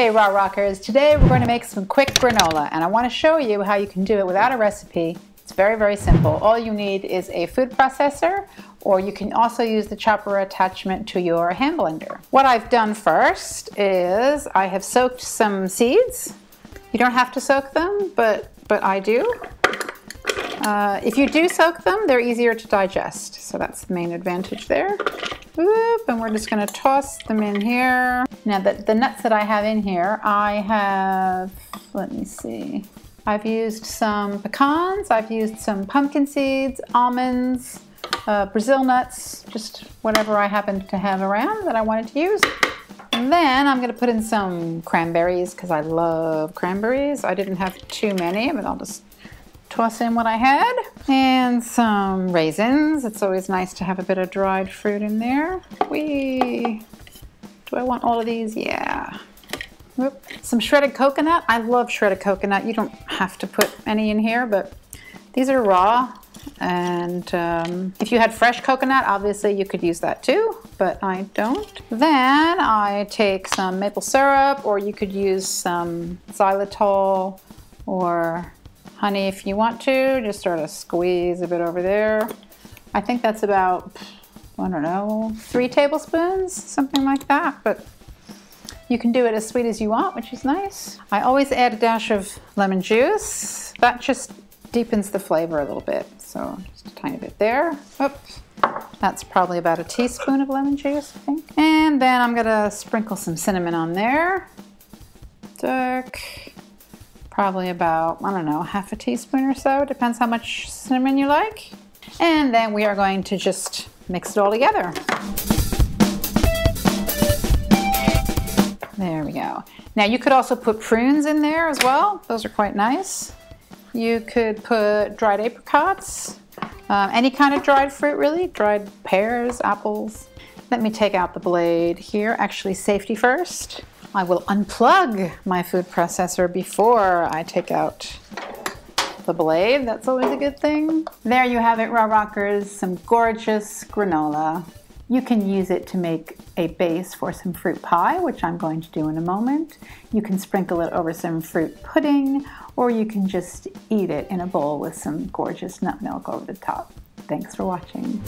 Hey Raw Rockers, today we're going to make some quick granola and I want to show you how you can do it without a recipe. It's very, very simple. All you need is a food processor, or you can also use the chopper attachment to your hand blender. What I've done first is I have soaked some seeds. You don't have to soak them, but I do. If you do soak them, they're easier to digest, so that's the main advantage there. Whoop, and we're just going to toss them in here. Now the nuts that I have in here, I have, let me see, I've used some pecans, I've used some pumpkin seeds, almonds, Brazil nuts, just whatever I happen to have around that I wanted to use. And then I'm going to put in some cranberries because I love cranberries. I didn't have too many, but I'll just toss in what I had, and some raisins. It's always nice to have a bit of dried fruit in there. Do I want all of these? Yeah. Whoop. Some shredded coconut. I love shredded coconut. You don't have to put any in here, but these are raw. And if you had fresh coconut, obviously you could use that too, but I don't. Then I take some maple syrup, or you could use some xylitol or honey if you want to. Just sort of squeeze a bit over there. I think that's about, I don't know, 3 tablespoons, something like that, but you can do it as sweet as you want, which is nice. I always add a dash of lemon juice. That just deepens the flavor a little bit, so just a tiny bit there. Oops. That's probably about a teaspoon of lemon juice, I think. And then I'm gonna sprinkle some cinnamon on there. Probably about, I don't know, half a teaspoon or so. Depends how much cinnamon you like. And then we are going to just mix it all together. There we go. Now you could also put prunes in there as well. Those are quite nice. You could put dried apricots, any kind of dried fruit really, dried pears, apples. Let me take out the blade here. Actually, safety first. I will unplug my food processor before I take out the blade. That's always a good thing. There you have it, Raw Rockers, some gorgeous granola. You can use it to make a base for some fruit pie, which I'm going to do in a moment. You can sprinkle it over some fruit pudding, or you can just eat it in a bowl with some gorgeous nut milk over the top. Thanks for watching.